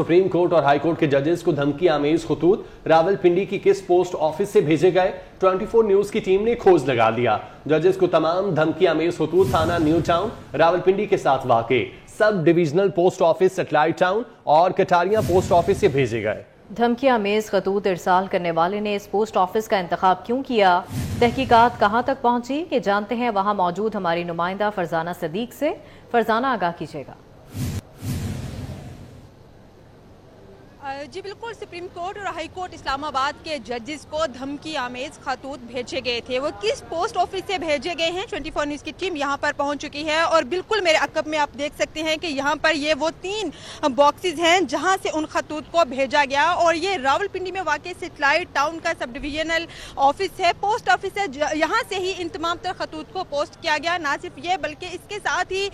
Supreme court और high court के जजेस को धमकी आमेज खतूत रावलपिंडी की किस पोस्ट ऑफिस से भेजे गए? 24 न्यूज की टीम ने खोज लगा दिया। जजेस को तमाम धमकी आमेज खतूत थाना न्यू टाउन रावलपिंडी के साथ वाक़े sub divisional post office satellite town और कटारिया पोस्ट ऑफिस से भेजे गए। धमकी आमेज खतूत इरसाल करने वाले ने इस पोस्ट ऑफिस का इंतखाब क्यों किया? तहकीकात कहां तक पहुंची, ये जानते हैं वहां मौजूद हमारी नुमाइंदा फरजाना सदीक से। फरजाना, आगाह कीजिएगा। जी बिल्कुल, सुप्रीम कोर्ट और हाई कोर्ट इस्लामाबाद के जजेस को धमकी आमेज खतूत भेजे गए थे। वो किस पोस्ट ऑफिस से भेजे गए हैं? 24 न्यूज़ की टीम यहाँ पर पहुँच चुकी है और बिल्कुल मेरे अकब में आप देख सकते हैं कि यहाँ पर ये वो 3 बॉक्सेस हैं जहाँ से उन खतूत को भेजा गया। और ये रावलपिंडी में वाक़ई सैटेलाइट टाउन का सब डिविजनल ऑफिस है, पोस्ट ऑफिस है। यहाँ से ही इन तमाम तर खतूत को पोस्ट किया गया। ना सिर्फ ये बल्कि इसके साथ ही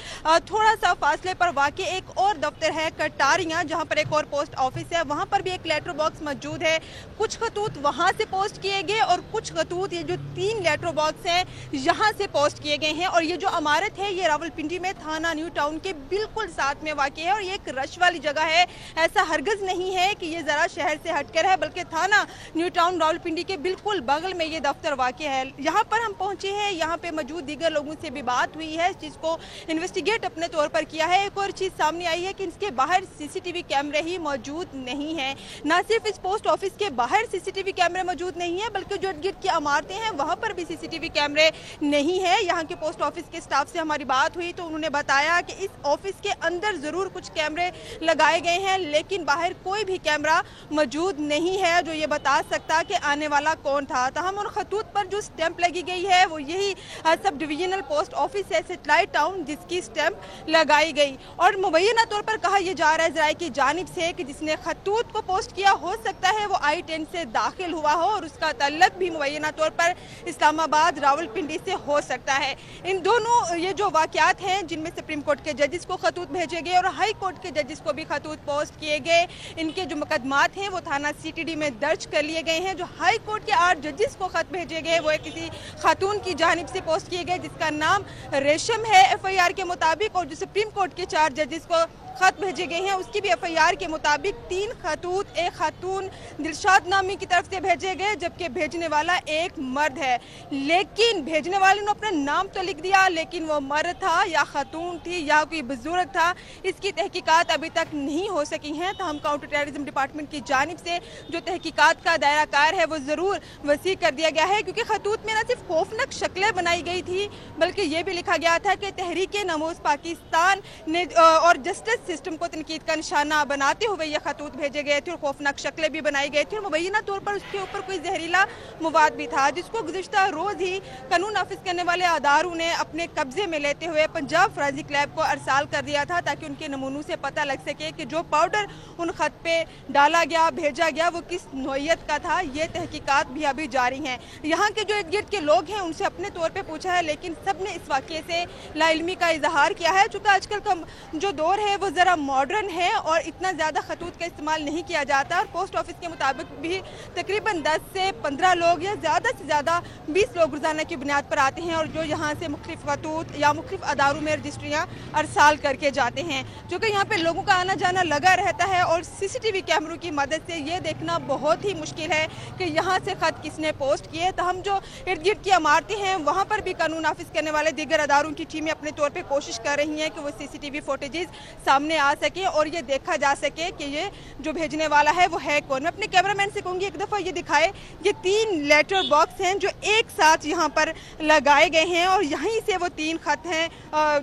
थोड़ा सा फासले पर वाक़ई एक और दफ्तर है कटारियाँ, जहाँ पर एक और पोस्ट ऑफिस है, वहाँ पर भी एक लेटर बॉक्स मौजूद है। कुछ खतूत वहां से पोस्ट किए गए और कुछ खतूत ये जो 3 लेटर बॉक्स हैं यहाँ से पोस्ट किए गए हैं। और ये जो इमारत है ये रावलपिंडी में थाना न्यू टाउन के बिल्कुल साथ में वाक़ है और ये एक रश वाली जगह है। ऐसा हरगज नहीं है कि ये ज़रा शहर से हटकर है, बल्कि थाना न्यू टाउन रावलपिंडी के बिल्कुल बगल में ये दफ्तर वाक़ है। यहाँ पर हम पहुँचे हैं, यहाँ पे मौजूद दीगर लोगों से भी बात हुई है, इस चीज़ को इन्वेस्टिगेट अपने तौर पर किया है। एक और चीज़ सामने आई है कि इसके बाहर CCTV कैमरे ही मौजूद नहीं है। ना सिर्फ इस पोस्ट ऑफिस के बाहर CCTV कैमरे मौजूद नहीं है, बल्कि जो इर्द-गिर्द की इमारतें हैं वहां पर भी CCTV कैमरे नहीं है। यहाँ के पोस्ट ऑफिस के स्टाफ से हमारी बात हुई तो उन्होंने बताया कि इस ऑफिस के अंदर जरूर कुछ कैमरे लगाए गए हैं, लेकिन बाहर कोई भी कैमरा मौजूद नहीं है जो ये बता सकता कि आने वाला कौन था। तहम उन खतूत पर जो स्टैंप लगी गई है वो यही सब डिविजनल पोस्ट ऑफिस है सैटेलाइट टाउन, जिसकी स्टैंप लगाई गई। और मुबैना तौर पर कहा यह जा रहा है ज़राए की जानिब से कि जिसने खतूत को पोस्ट किया हो सकता है वो I-10 से दाखिल हुआ हो और उसका तल्लक भी मुबैना तौर पर इस्लामाबाद रावलपिंडी से हो सकता है। इन दोनों ये जो वाक़यात हैं जिनमें सुप्रीम कोर्ट के जजेस को खतूत भेजे गए और हाई कोर्ट के जजेस को भी खतूत पोस्ट किए गए, इनके जो मुकदमात हैं वो थाना CTD में दर्ज कर लिए गए हैं। जो हाई कोर्ट के 8 जजेस को खत भेजे गए वो किसी खातून की जानिब से पोस्ट किए गए जिसका नाम रेशम है FIR के मुताबिक, और जो सुप्रीम कोर्ट के 4 जजेस को खत भेजे गए हैं उसकी भी FIR के मुताबिक 3 खतूत एक खातून दिलशाद नामी की तरफ से भेजे गए, जबकि भेजने वाला एक मर्द है। लेकिन भेजने वाले ने अपना नाम तो लिख दिया, लेकिन वो मर्द था या खातून थी या कोई बुजुर्ग था, इसकी तहकीकात अभी तक नहीं हो सकी हैं। तो हम काउंटर टेररिज्म डिपार्टमेंट की जानिब से जो तहकीकात का दायरा कार है वो ज़रूर वसी कर दिया गया है, क्योंकि खतूत में न सिर्फ खौफनाक शक्लें बनाई गई थी बल्कि ये भी लिखा गया था कि तहरीक नमूज़ पाकिस्तान ने और जस्टिस सिस्टम को तनकीद का निशाना बनाते हुए ये खतूत भेजे गए थे और खौफनाक शक्लें भी बनाई गई थी। और मुबैना तौर पर उसके ऊपर कोई जहरीला मवाद भी था, जिसको गुज़िश्ता रोज़ ही कानून नाफिज करने वाले अदारों ने अपने कब्जे में लेते हुए पंजाब फोरेंसिक लैब को अरसाल कर दिया था, ताकि उनके नमूनों से पता लग सके कि जो पाउडर उन खत पे डाला गया भेजा गया वो किस नौइयत का था। ये तहकीकात भी अभी जारी हैं। यहाँ के जो इर्द गिर्द के लोग हैं उनसे अपने तौर पर पूछा है, लेकिन सब ने इस वाक़े से लाइल्मी का इजहार किया है। चूँकि आजकल का जो दौर है वो ज़रा मॉडर्न है और इतना ज़्यादा खतूत का इस्तेमाल नहीं किया जाता, और पोस्ट ऑफिस के मुताबिक भी तकरीबन 10 से 15 लोग या ज़्यादा से ज़्यादा 20 लोग रोज़ाना की बुनियाद पर आते हैं और जो यहाँ से मुख्तलिफ खतूत या मुख्तलिफ अदारों में रजिस्ट्रियाँ अरसाल करके जाते हैं। जो कि यहाँ पे लोगों का आना जाना लगा रहता है और CCTV कैमरों की मदद से ये देखना बहुत ही मुश्किल है कि यहाँ से ख़त किसने पोस्ट किए। तो हम जो इर्द गिर्द की इमारतें हैं वहाँ पर भी कानून नाफिज करने वाले दीगर अदारों की टीमें अपने तौर पर कोशिश कर रही हैं कि वो CCTV फुटेजेस सामने आ सके और ये देखा जा सके कि ये जो भेजने वाला है वो है कौन। मैं अपने कैमरामैन से कहूँगी एक दफ़ा ये दिखाए, ये 3 लेटर बॉक्स हैं जो एक साथ यहाँ पर लगाए गए हैं और यहीं से वो 3 खत हैं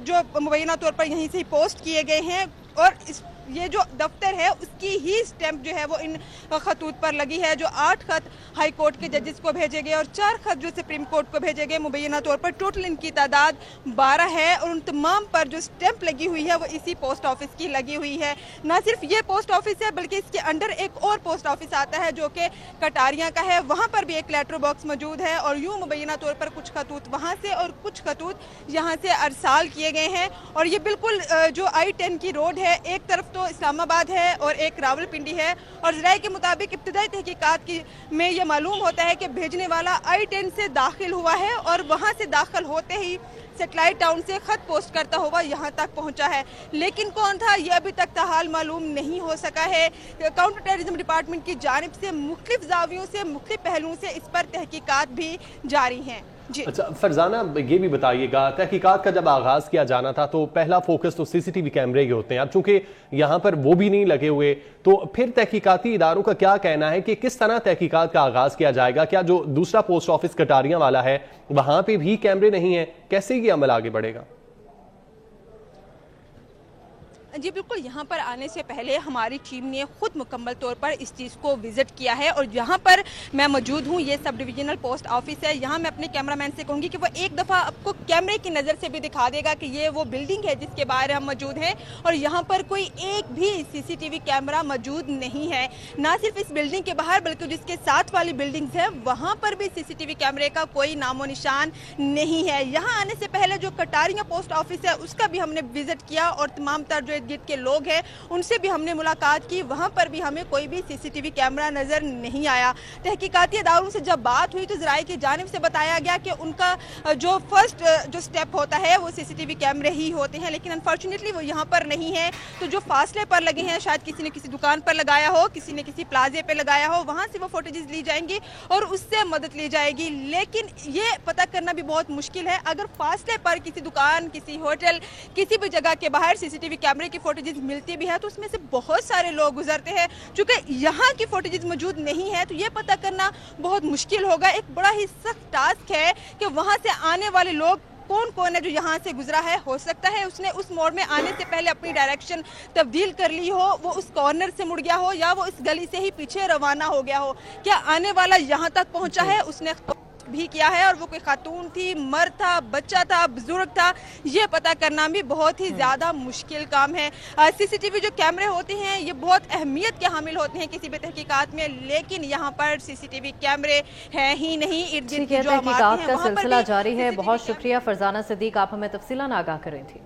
जो मुबैना तौर पर यहीं से ही पोस्ट किए गए हैं। और ये जो दफ्तर है उसकी ही स्टैंप जो है वो इन खतूत पर लगी है। जो 8 खत हाई कोर्ट के जजेस को भेजे गए और 4 खत जो सुप्रीम कोर्ट को भेजे गए, मुबैना तौर पर टोटल इनकी तादाद 12 है और उन तमाम पर जो स्टैंप लगी हुई है वो इसी पोस्ट ऑफिस की लगी हुई है। ना सिर्फ ये पोस्ट ऑफिस है बल्कि इसके अंडर एक और पोस्ट ऑफिस आता है जो कि कटारिया का है, वहाँ पर भी एक लेटर बॉक्स मौजूद है और यूँ मुबैना तौर पर कुछ खतूत वहाँ से और कुछ खतूत यहाँ से अरसाल किए गए हैं। और ये बिल्कुल जो I-10 की रोड है, एक तरफ तो इस्लामाबाद है और एक रावलपिंडी है। और ज़राए के मुताबिक इब्तिदाई तहकीकात में ये मालूम होता है कि भेजने वाला I-10 से दाखिल हुआ है और वहाँ से दाखिल होते ही सेटेलाइट टाउन से खत पोस्ट करता हुआ यहाँ तक पहुँचा है। लेकिन कौन था ये अभी तक ताहाल मालूम नहीं हो सका है। काउंटर टेररिज्म डिपार्टमेंट की जानिब से मुख्तलिफ जावियों से मुख्तलिफ पहलुओं से इस पर तहकीकात भी जारी हैं। जी अच्छा फरजाना, ये भी बताइएगा, तहकीकात का जब आगाज किया जाना था तो पहला फोकस तो सीसीटीवी कैमरे के होते हैं। अब चूंकि यहाँ पर वो भी नहीं लगे हुए, तो फिर तहकीकाती इदारों का क्या कहना है कि किस तरह तहकीकात का आगाज किया जाएगा? क्या जो दूसरा पोस्ट ऑफिस कटारियां वाला है वहां पे भी कैमरे नहीं है? कैसे ये अमल आगे बढ़ेगा? जी बिल्कुल, यहाँ पर आने से पहले हमारी टीम ने खुद मुकम्मल तौर पर इस चीज़ को विजिट किया है और यहाँ पर मैं मौजूद हूँ। ये सब डिविजनल पोस्ट ऑफिस है। यहाँ मैं अपने कैमरामैन से कहूँगी कि वो एक दफ़ा आपको कैमरे की नज़र से भी दिखा देगा कि ये वो बिल्डिंग है जिसके बाहर हम मौजूद हैं और यहाँ पर कोई एक भी CCTV कैमरा मौजूद नहीं है। ना सिर्फ इस बिल्डिंग के बाहर बल्कि जिसके साथ वाली बिल्डिंग्स है वहाँ पर भी CCTV कैमरे का कोई नामो निशान नहीं है। यहाँ आने से पहले जो कटारियाँ पोस्ट ऑफिस है उसका भी हमने विजिट किया और तमाम तर जो गिट के लोग हैं उनसे भी हमने मुलाकात की। वहां पर भी हमें कोई भी CCTV कैमरा नजर नहीं आया। तहकीकाती इदारों से जब बात हुई तो ज़राए की जानिब से बताया गया कि उनका जो फर्स्ट जो स्टेप होता है वो CCTV कैमरे ही होते हैं, लेकिन अनफॉर्चुनेटली वो यहाँ पर नहीं है। तो जो फासले पर लगे हैं, शायद किसी ने किसी दुकान पर लगाया हो, किसी ने किसी प्लाजे पे लगाया हो, वहां से वो फुटेजेस ली जाएंगी और उससे मदद ली जाएगी। लेकिन ये पता करना भी बहुत मुश्किल है अगर फासले पर किसी दुकान, किसी होटल, किसी भी जगह के बाहर CCTV कैमरे की फुटेजेस मिलती भी है तो उसमें से बहुत सारे लोग गुजरते हैं। चूंकि यहाँ की फुटेजेस मौजूद नहीं है तो ये पता करना बहुत मुश्किल होगा। एक बड़ा ही सख्त टास्क है कि वहाँ से आने वाले लोग कौन कौन है जो यहाँ से गुजरा है। हो सकता है उसने उस मोड़ में आने से पहले अपनी डायरेक्शन तब्दील कर ली हो, वो उस कॉर्नर से मुड़ गया हो या वो इस गली से ही पीछे रवाना हो गया हो। क्या आने वाला यहाँ तक पहुँचा है, उसने भी किया है और वो कोई खातून थी, मर्द था, बच्चा था, बुजुर्ग था, ये पता करना भी बहुत ही ज्यादा मुश्किल काम है। CCTV जो कैमरे होते हैं ये बहुत अहमियत के हामिल होते हैं किसी भी तहकीकात में, लेकिन यहाँ पर CCTV कैमरे हैं ही नहीं। तहकीकात का सिलसिला जारी है। बहुत शुक्रिया फरजाना सिद्दीक, आप हमें तफसीलान आगाह कर रही थी।